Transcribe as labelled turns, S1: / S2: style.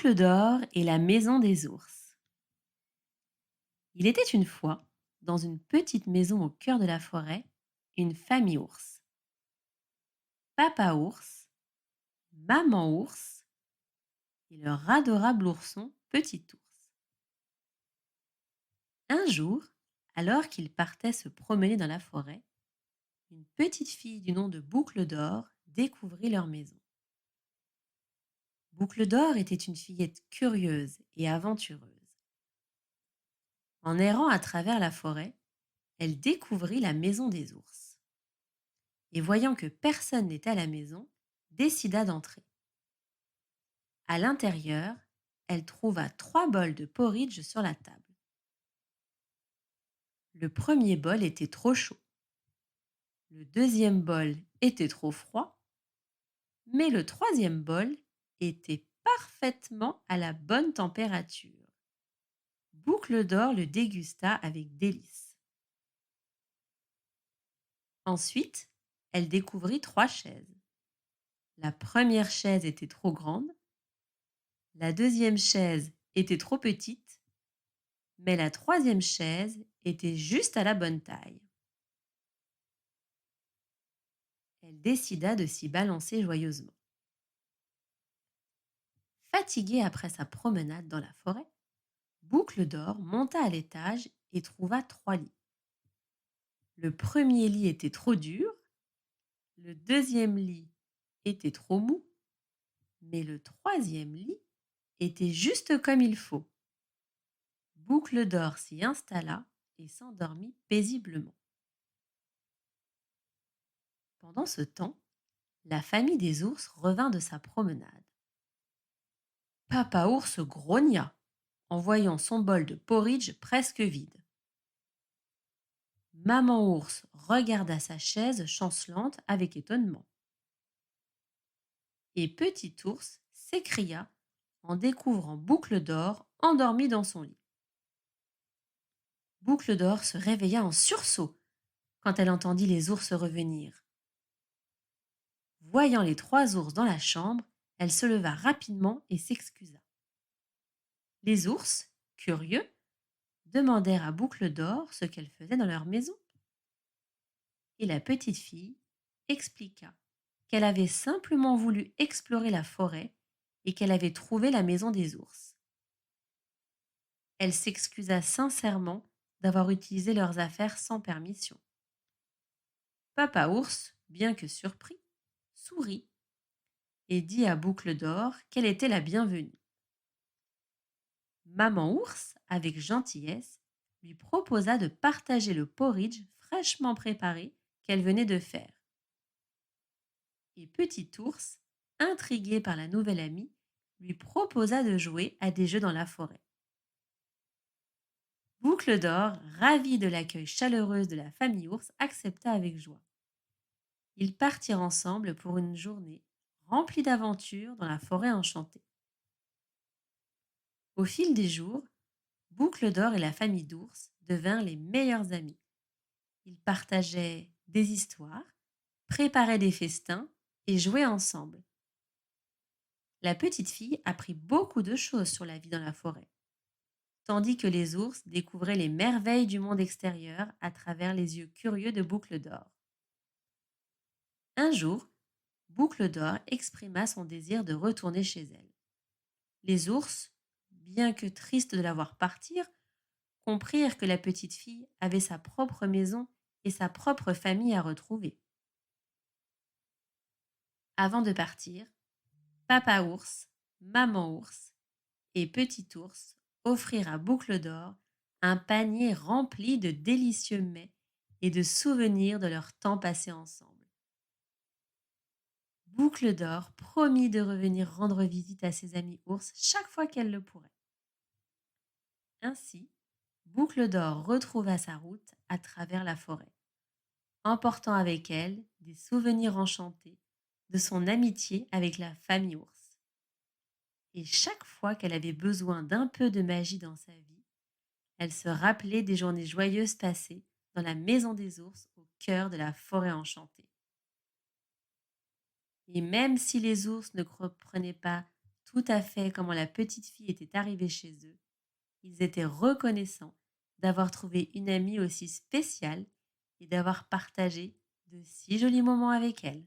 S1: Boucle d'or et la maison des ours. Il était une fois, dans une petite maison au cœur de la forêt, une famille ours. Papa ours, maman ours et leur adorable ourson Petit ours. Un jour, alors qu'ils partaient se promener dans la forêt, une petite fille du nom de Boucle d'or découvrit leur maison. Boucle d'or était une fillette curieuse et aventureuse. En errant à travers la forêt, elle découvrit la maison des ours. Et voyant que personne n'était à la maison, décida d'entrer. À l'intérieur, elle trouva 3 bols de porridge sur la table. Le premier bol était trop chaud, le deuxième bol était trop froid, mais le troisième bol était parfaitement à la bonne température. Boucle d'or le dégusta avec délice. Ensuite, elle découvrit 3 chaises. La première chaise était trop grande, la deuxième chaise était trop petite, mais la troisième chaise était juste à la bonne taille. Elle décida de s'y balancer joyeusement. Fatiguée après sa promenade dans la forêt, Boucle d'or monta à l'étage et trouva 3 lits. Le premier lit était trop dur, le deuxième lit était trop mou, mais le troisième lit était juste comme il faut. Boucle d'or s'y installa et s'endormit paisiblement. Pendant ce temps, la famille des ours revint de sa promenade. Papa ours grogna en voyant son bol de porridge presque vide. Maman ours regarda sa chaise chancelante avec étonnement. Et Petit ours s'écria en découvrant Boucle d'or endormie dans son lit. Boucle d'or se réveilla en sursaut quand elle entendit les ours revenir. Voyant les 3 ours dans la chambre, elle se leva rapidement et s'excusa. Les ours, curieux, demandèrent à Boucle d'or ce qu'elle faisait dans leur maison. Et la petite fille expliqua qu'elle avait simplement voulu explorer la forêt et qu'elle avait trouvé la maison des ours. Elle s'excusa sincèrement d'avoir utilisé leurs affaires sans permission. Papa ours, bien que surpris, sourit et dit à Boucle d'or qu'elle était la bienvenue. Maman ours, avec gentillesse, lui proposa de partager le porridge fraîchement préparé qu'elle venait de faire. Et Petit ours, intrigué par la nouvelle amie, lui proposa de jouer à des jeux dans la forêt. Boucle d'or, ravi de l'accueil chaleureux de la famille ours, accepta avec joie. Ils partirent ensemble pour une journée remplie d'aventures dans la forêt enchantée. Au fil des jours, Boucle d'or et la famille d'ours devinrent les meilleurs amis. Ils partageaient des histoires, préparaient des festins et jouaient ensemble. La petite fille apprit beaucoup de choses sur la vie dans la forêt, tandis que les ours découvraient les merveilles du monde extérieur à travers les yeux curieux de Boucle d'or. Un jour, Boucle d'or exprima son désir de retourner chez elle. Les ours, bien que tristes de la voir partir, comprirent que la petite fille avait sa propre maison et sa propre famille à retrouver. Avant de partir, Papa ours, Maman ours et Petit ours offrirent à Boucle d'or un panier rempli de délicieux mets et de souvenirs de leur temps passé ensemble. Boucle d'or promit de revenir rendre visite à ses amis ours chaque fois qu'elle le pourrait. Ainsi, Boucle d'or retrouva sa route à travers la forêt, emportant avec elle des souvenirs enchantés de son amitié avec la famille ours. Et chaque fois qu'elle avait besoin d'un peu de magie dans sa vie, elle se rappelait des journées joyeuses passées dans la maison des ours au cœur de la forêt enchantée. Et même si les ours ne comprenaient pas tout à fait comment la petite fille était arrivée chez eux. Ils étaient reconnaissants d'avoir trouvé une amie aussi spéciale et d'avoir partagé de si jolis moments avec elle.